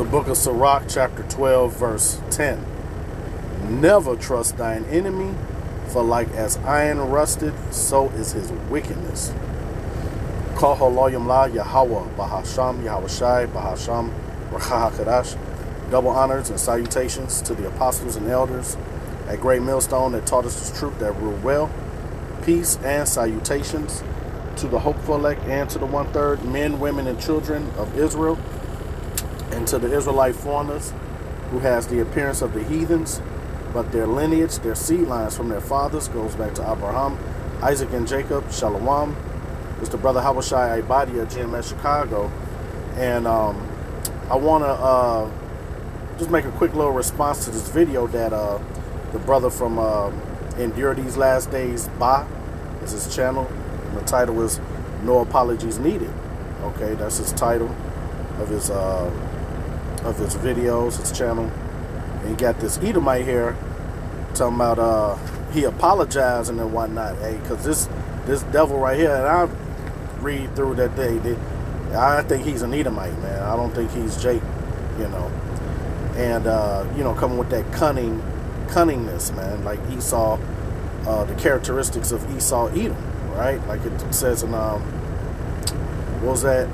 The book of Sirach, chapter 12, verse 10. Never trust thine enemy, for like as iron rusted, so is his wickedness. Kol haloyim la Yahweh, Bahasham, Yahushai, Bahasham, Rakha HaKadash. Double honors and salutations to the apostles and elders at Great Millstone that taught us the truth that ruled well. Peace and salutations to the hopeful elect and to the 1/3 men, women, and children of Israel, and to the Israelite foreigners who has the appearance of the heathens, but their lineage, their seed lines from their fathers goes back to Abraham, Isaac, and Jacob. Shalom. It's the brother Habashai Ibadia, GMS Chicago. And I want to just make a quick little response to this video that the brother from Endure These Last Days, Ba, is his channel. And the title is No Apologies Needed. Okay, that's his title of his videos, his channel. And he got this Edomite here talking about he apologizing and whatnot. Hey, because this devil right here, and I read through that day, I think he's an Edomite, man. I don't think he's Jake, you know. And coming with that cunningness, man, like Esau, the characteristics of Esau, Edom, right? Like it says in what was that?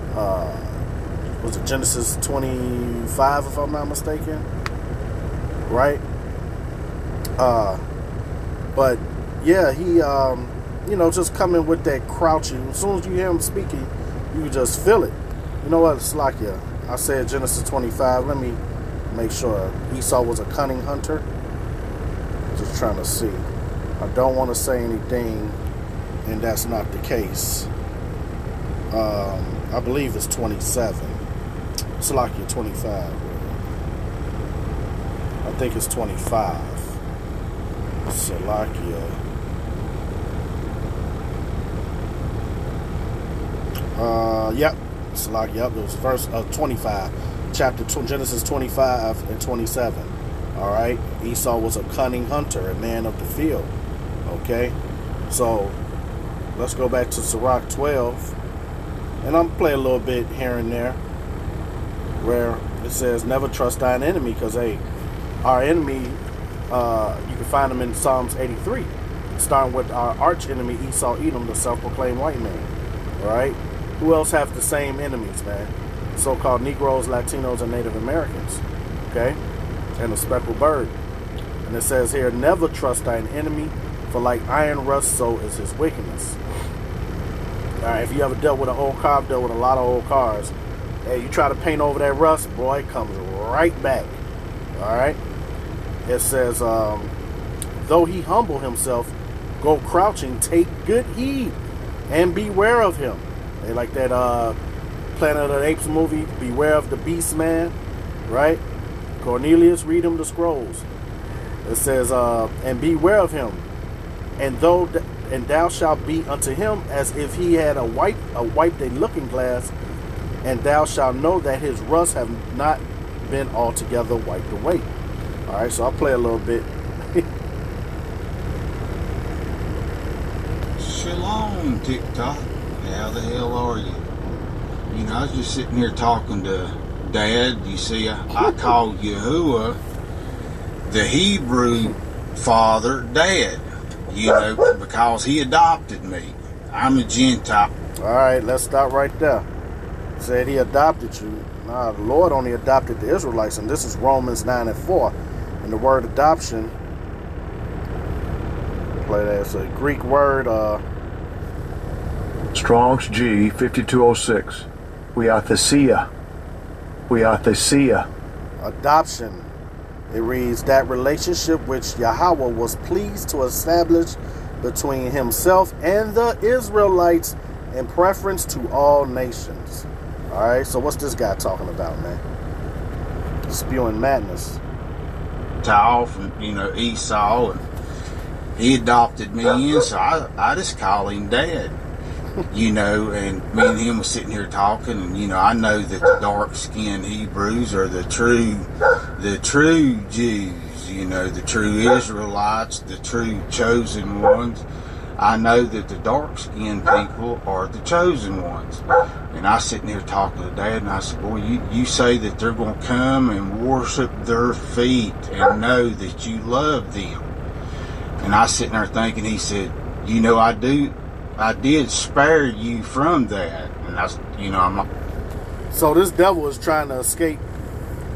Was it Genesis 25, if I'm not mistaken? Right? But yeah, he just coming with that crouching. As soon as you hear him speaking, you just feel it. You know what? It's like, yeah, I said Genesis 25. Let me make sure. Esau was a cunning hunter. Just trying to see. I don't want to say anything, and that's not the case. I believe it's 27. Salakia 25. I think it's 25. Salakia. Yep. Salakia. Yep. It was verse 25. Chapter 2, Genesis 25 and 27. All right. Esau was a cunning hunter, a man of the field. Okay. So let's go back to Sirach 12. And I'm play a little bit here and there where it says, never trust thine enemy, because, hey, our enemy, you can find them in Psalms 83, starting with our arch enemy, Esau, Edom, the self-proclaimed white man. All right? Who else have the same enemies, man? So-called Negroes, Latinos, and Native Americans. Okay? And the speckled bird. And it says here, never trust thine enemy, for like iron rust, so is his wickedness. All right, if you ever dealt with an old car, I've dealt with a lot of old cars. Hey, you try to paint over that rust, boy, it comes right back. All right? It says, though he humble himself, go crouching, take good heed, and beware of him. They like that Planet of the Apes movie, Beware of the Beast Man, right? Cornelius, read him the scrolls. It says, and beware of him, and thou shalt be unto him as if he had wiped a looking glass, and thou shalt know that his rust have not been altogether wiped away. All right, so I'll play a little bit. Shalom, TikTok. How the hell are you? You know, I was just sitting here talking to Dad. You see, I called Yahuwah, the Hebrew father, Dad. You know, because he adopted me. I'm a Gentile. All right, let's stop right there. Said he adopted you. Nah, the Lord only adopted the Israelites, and this is Romans 9 and 4. And the word adoption, play that. It's a Greek word. Strong's G 5206. We are Thesia. We are Thesia. Adoption. It reads, that relationship which Yahweh was pleased to establish between himself and the Israelites in preference to all nations. All right, so what's this guy talking about, man? Spewing madness. From, Esau, and he adopted me in, so I just call him Dad. And me and him was sitting here talking, and I know that the dark-skinned Hebrews are the true Jews, the true Israelites, the true chosen ones. I know that the dark-skinned people are the chosen ones. And I sitting here talking to Dad, and I said, boy, you say that they're going to come and worship their feet and know that you love them. And I sitting there thinking, he said, you know, I did spare you from that. And I, you know, I'm like, so this devil is trying to escape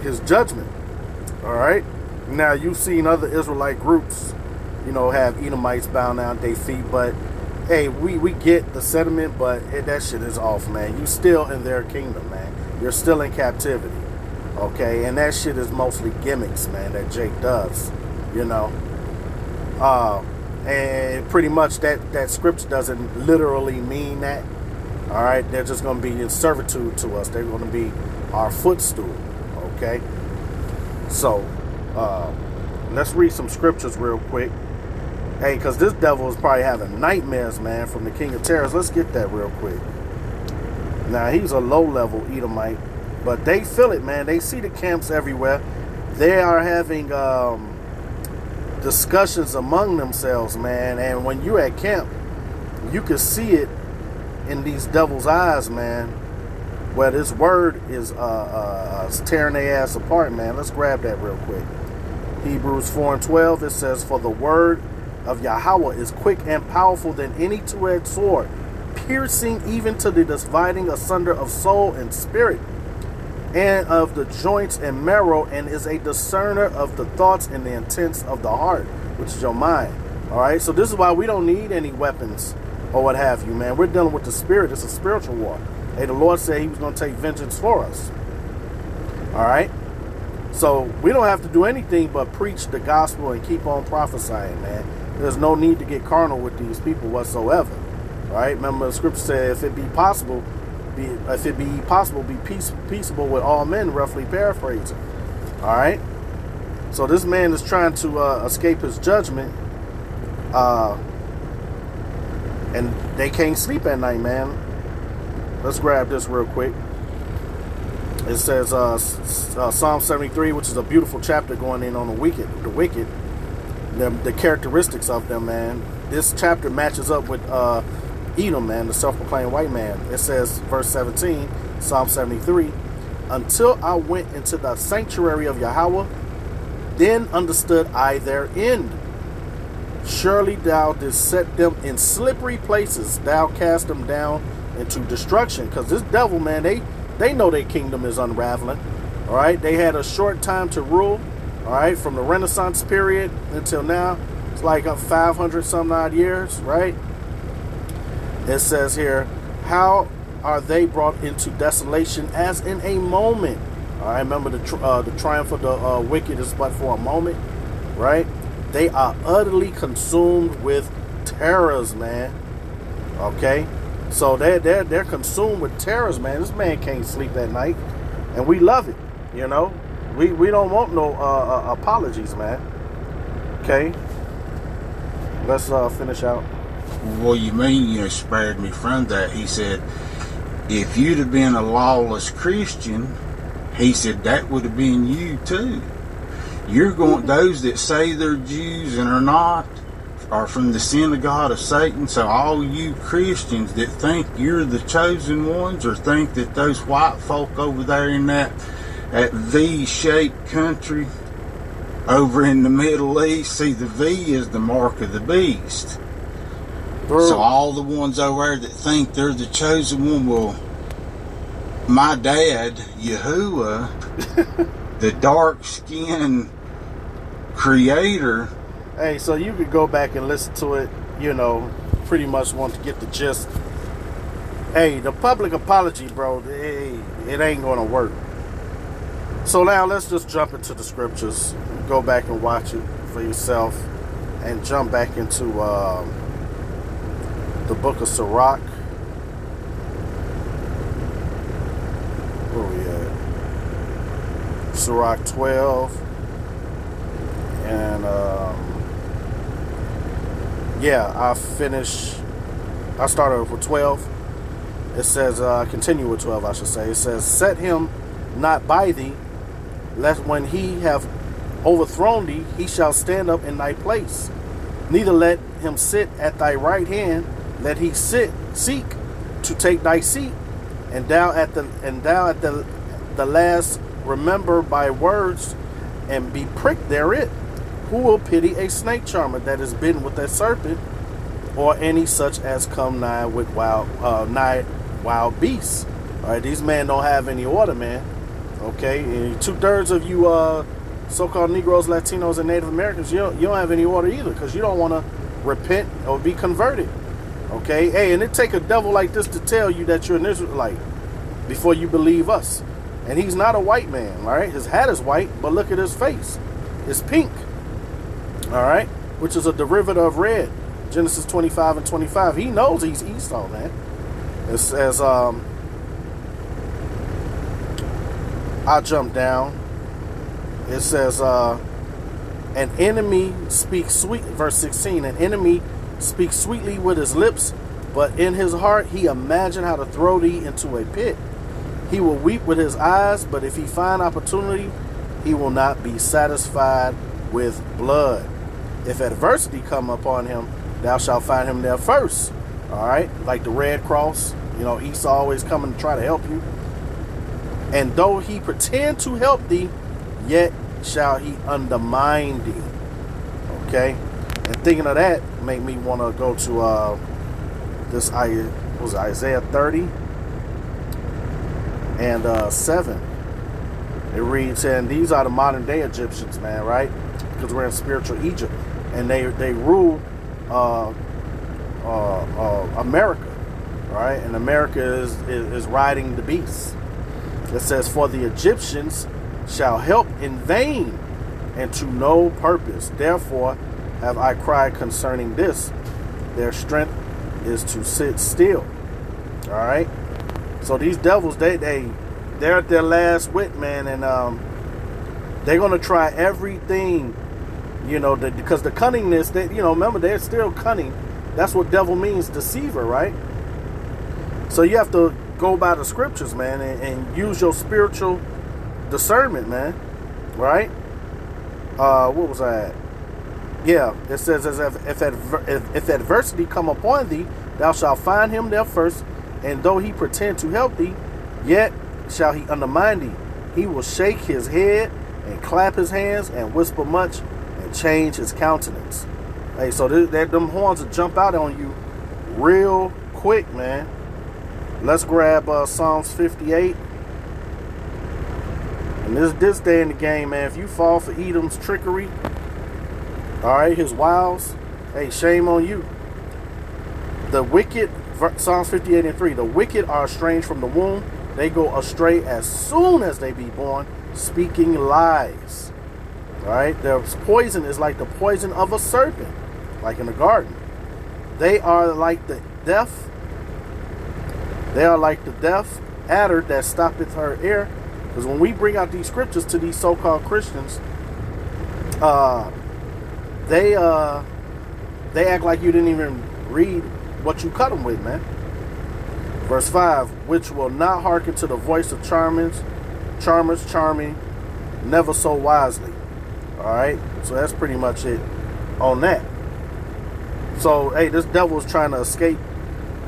his judgment. All right. Now you've seen other Israelite groups, you know, have Edomites bow down their feet, but hey, we get the sentiment, but that shit is off, man. You still in their kingdom, man. You're still in captivity, okay? And that shit is mostly gimmicks, man, that Jake does, you know. And pretty much that scripture doesn't literally mean that, all right? They're just going to be in servitude to us. They're going to be our footstool, okay? So, let's read some scriptures real quick. Hey, because this devil is probably having nightmares, man, from the king of terrors. Let's get that real quick. Now, he's a low-level Edomite, but they feel it, man. They see the camps everywhere. They are having discussions among themselves, man. And when you're at camp, you can see it in these devils' eyes, man, where this word is tearing their ass apart, man. Let's grab that real quick. Hebrews 4:12, it says, for the word of Yahweh is quick and powerful than any two-edged sword, piercing even to the dividing asunder of soul and spirit, and of the joints and marrow, and is a discerner of the thoughts and the intents of the heart, which is your mind. All right, so this is why we don't need any weapons or what have you, man. We're dealing with the spirit. It's a spiritual war. Hey, the Lord said he was going to take vengeance for us. All right, so we don't have to do anything but preach the gospel and keep on prophesying, man. There's no need to get carnal with these people whatsoever. All right, remember the scripture said, if it be possible, be peaceable with all men, roughly paraphrasing. All right, so this man is trying to escape his judgment, and they can't sleep at night, man. Let's grab this real quick. It says Psalm 73, which is a beautiful chapter going in on the wicked, the characteristics of them, man. This chapter matches up with Edom, man, the self-proclaimed white man. It says, verse 17, Psalm 73, until I went into the sanctuary of Yahweh, then understood I their end. Surely thou didst set them in slippery places. Thou cast them down into destruction. Because this devil, man, they know their kingdom is unraveling. All right, they had a short time to rule. All right, from the Renaissance period until now, it's like 500 some odd years, right? It says here, how are they brought into desolation as in a moment? All right, remember the triumph of the wicked is but for a moment, right? They are utterly consumed with terrors, man. Okay, so they're consumed with terrors, man. This man can't sleep at night, and we love it, you know. We don't want no apologies, man. Okay, let's finish out. Well, you mean you spared me from that? He said, if you'd have been a lawless Christian, he said, that would have been you too. You're going, those that say they're Jews and are not, are from the synagogue of Satan. So all you Christians that think you're the chosen ones, or think that those white folk over there in that V-shaped country over in the Middle East, see, the V is the mark of the beast. So all the ones over there that think they're the chosen one, well, my dad, Yahuwah, the dark-skinned creator. Hey, so you could go back and listen to it, you know, pretty much want to get the gist. Hey, the public apology, bro, it ain't going to work. So now let's just jump into the scriptures. Go back and watch it for yourself and jump back into the book of Sirach. Where we at? Sirach 12. And yeah, I started with 12. It says, continue with 12, I should say. It says, set him not by thee, lest when he have overthrown thee, he shall stand up in thy place. Neither let him sit at thy right hand, let he seek to take thy seat, and thou at the last remember by words and be pricked therein. Who will pity a snake charmer that is bitten with a serpent, or any such as come nigh with wild beasts? All right, these men don't have any order, man. Okay, and 2/3 of you so-called Negroes, Latinos, and Native Americans, you don't have any order either, because you don't want to repent or be converted. Okay, hey, and it take a devil like this to tell you that you're an Israelite before you believe us. And he's not a white man, all right? His hat is white, but look at his face. It's pink, all right? Which is a derivative of red. Genesis 25 and 25. He knows he's Esau, man. It says, I'll jump down. It says, an enemy speaks sweet, verse 16, an enemy speaks sweetly with his lips, but in his heart he imagined how to throw thee into a pit. He will weep with his eyes, but if he find opportunity, he will not be satisfied with blood. If adversity come upon him, thou shalt find him there first. All right, like the Red Cross, you know, Esau always coming to try to help you. And though he pretend to help thee, yet shall he undermine thee. Okay, and thinking of that make me want to go to this Isaiah 30 and 7. It reads, and these are the modern day Egyptians, man, right? Because we're in spiritual Egypt, and they rule America, right? And America is riding the beast. It says, for the Egyptians shall help in vain and to no purpose. Therefore have I cried concerning this. Their strength is to sit still. All right. So these devils, they're at their last wit, man, and they're gonna try everything, you know, because the cunningness, that, you know, remember, they're still cunning. That's what devil means, deceiver, right? So you have to go by the scriptures, man, and use your spiritual discernment, man, right? What was I at? Yeah, it says, as if adversity come upon thee, thou shalt find him there first, and though he pretend to help thee, yet shall he undermine thee. He will shake his head and clap his hands and whisper much and change his countenance. Hey, so them horns will jump out on you real quick, man. Let's grab Psalms 58. And this day in the game, man, if you fall for Edom's trickery, all right, his wiles, hey, shame on you. The wicked, Psalms 58 and 3, the wicked are estranged from the womb. They go astray as soon as they be born, speaking lies. All right, their poison is like the poison of a serpent, like in the garden. They are like the deaf. They are like the deaf adder that stoppeth her ear. Because when we bring out these scriptures to these so-called Christians, they act like you didn't even read what you cut them with, man. Verse 5, which will not hearken to the voice of charmers charming, never so wisely. All right, so that's pretty much it on that. So, hey, this devil is trying to escape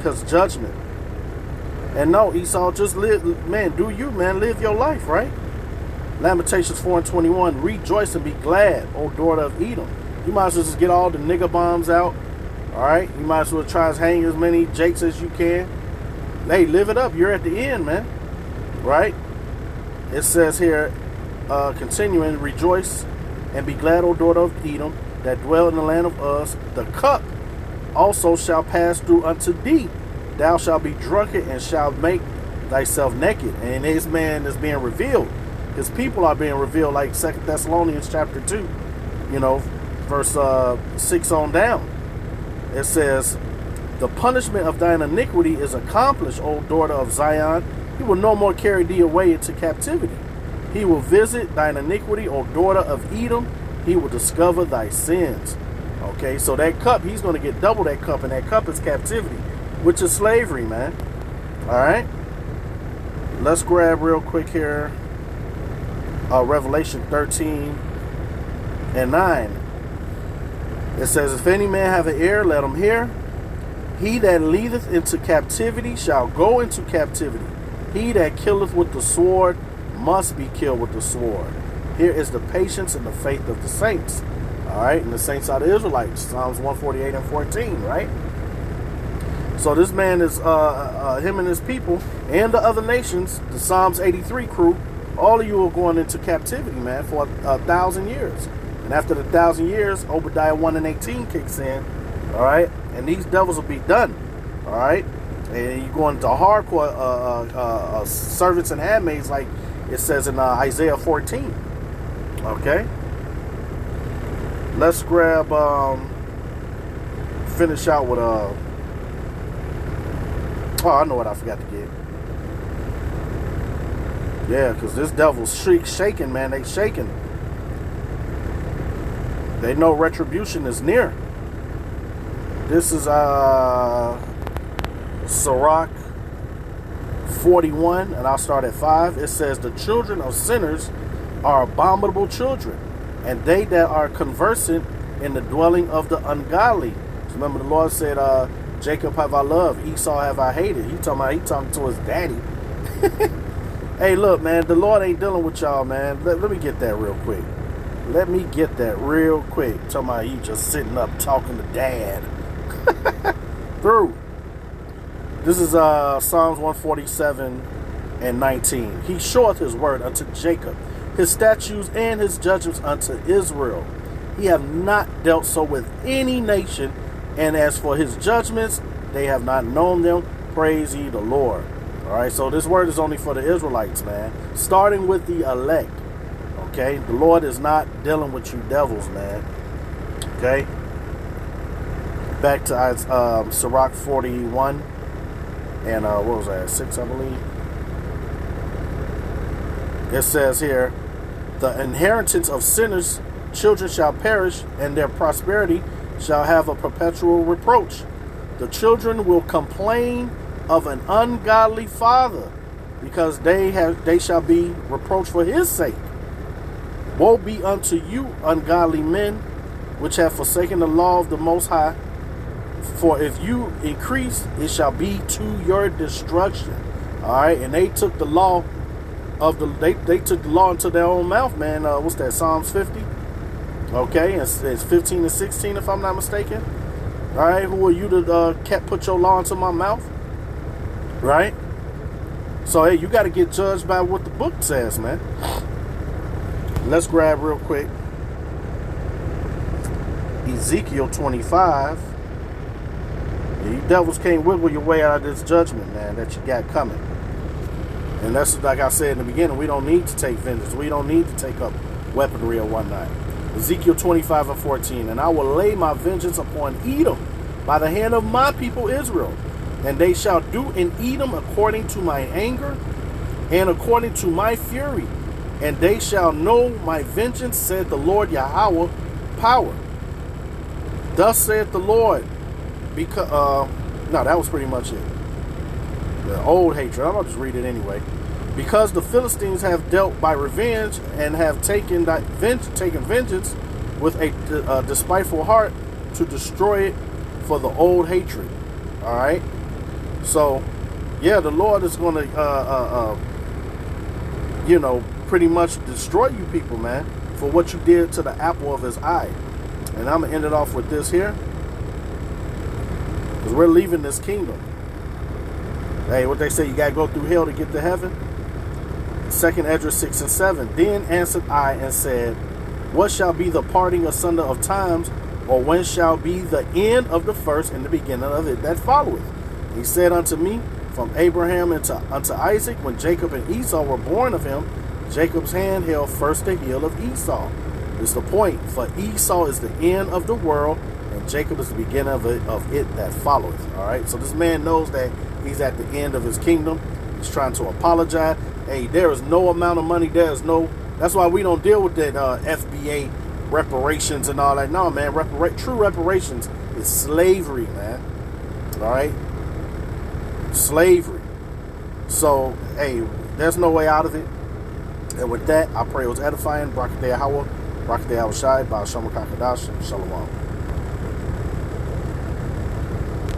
his judgment. And no, Esau, just live, man, do you, man, live your life, right? Lamentations 4 and 21, rejoice and be glad, O daughter of Edom. You might as well just get all the nigger bombs out, all right? You might as well try to hang as many jakes as you can. Hey, live it up. You're at the end, man, right? It says here, continuing, rejoice and be glad, O daughter of Edom, that dwell in the land of Uz. The cup also shall pass through unto thee. Thou shalt be drunken and shalt make thyself naked. And this man is being revealed. His people are being revealed, like 2 Thessalonians chapter 2, you know, verse 6 on down. It says, the punishment of thine iniquity is accomplished, O daughter of Zion. He will no more carry thee away into captivity. He will visit thine iniquity, O daughter of Edom. He will discover thy sins. Okay, so that cup, he's going to get double that cup, and that cup is captivity, which is slavery, man. All right, let's grab real quick here Revelation 13 and 9. It says, if any man have an ear, let him hear. He that leadeth into captivity shall go into captivity. He that killeth with the sword must be killed with the sword. Here is the patience and the faith of the saints. All right, and the saints are the Israelites. Psalms 148 and 14, right? So this man is, him and his people and the other nations, the Psalms 83 crew, all of you are going into captivity, man, for 1,000 years. And after the 1,000 years, Obadiah 1 and 18 kicks in, all right? And these devils will be done, all right? And you go into hardcore servants and handmaids, like it says in Isaiah 14, okay? Let's grab, finish out with, oh, I know what I forgot to get. Yeah, because this devil's shaking, man. They shaking. They know retribution is near. This is Sirach 41, and I'll start at 5. It says, the children of sinners are abominable children, and they that are conversant in the dwelling of the ungodly. Remember the Lord said, Jacob have I loved, Esau have I hated. He talking to his daddy. Hey, look, man, the Lord ain't dealing with y'all, man. Let me get that real quick. Let me get that real quick. Talking about you just sitting up talking to dad. Through. This is Psalms 147 and 19. He showeth his word unto Jacob, his statutes and his judgments unto Israel. He have not dealt so with any nation, and as for his judgments, they have not known them. Praise ye the Lord. All right, so this word is only for the Israelites, man. Starting with the elect. Okay, the Lord is not dealing with you devils, man. Okay. Back to Sirach 41 and what was that, 6, I believe. It says here, the inheritance of sinners, children shall perish, and their prosperity shall have a perpetual reproach. The children will complain of an ungodly father, because they shall be reproached for his sake. Woe be unto you, ungodly men, which have forsaken the law of the Most High. For if you increase, it shall be to your destruction. All right, and they took the law of they took the law into their own mouth, man. What's that? Psalms 50. Okay, it's 15 and 16, if I'm not mistaken. All right, who are you to put your law into my mouth? Right? So hey, you got to get judged by what the book says, man. Let's grab real quick Ezekiel 25. You devils can't wiggle your way out of this judgment, man, that you got coming. And that's like I said in the beginning, we don't need to take vengeance. We don't need to take up weaponry or whatnot. Ezekiel 25 and 14. And I will lay my vengeance upon Edom by the hand of my people Israel. And they shall do in Edom according to my anger and according to my fury. And they shall know my vengeance, said the Lord Yahweh, power. Thus saith the Lord, because, no, that was pretty much it. The old hatred, I'm going to just read it anyway. Because the Philistines have dealt by revenge and have taken vengeance with a despiteful heart to destroy it for the old hatred. All right. So, yeah, the Lord is going to, pretty much destroy you people, man, for what you did to the apple of his eye. And I'm going to end it off with this here, because we're leaving this kingdom. Hey, what they say, you got to go through hell to get to heaven. 2nd Esdras 6 and 7. Then answered I and said, what shall be the parting asunder of times, or when shall be the end of the first and the beginning of it that followeth? He said unto me, from Abraham unto Isaac, when Jacob and Esau were born of him, Jacob's hand held first the heel of Esau. This is the point, for Esau is the end of the world, and Jacob is the beginning of it that followeth. All right, so this man knows that he's at the end of his kingdom. He's trying to apologize. Hey, there is no amount of money. That's why we don't deal with that FBA reparations and all that. No, man, true reparations is slavery, man. All right, slavery. So, hey, there's no way out of it. And with that, I pray it was edifying. Barakateh Hawa, Barakateh Hawashai, Baal Shem Kakadash, Shalom.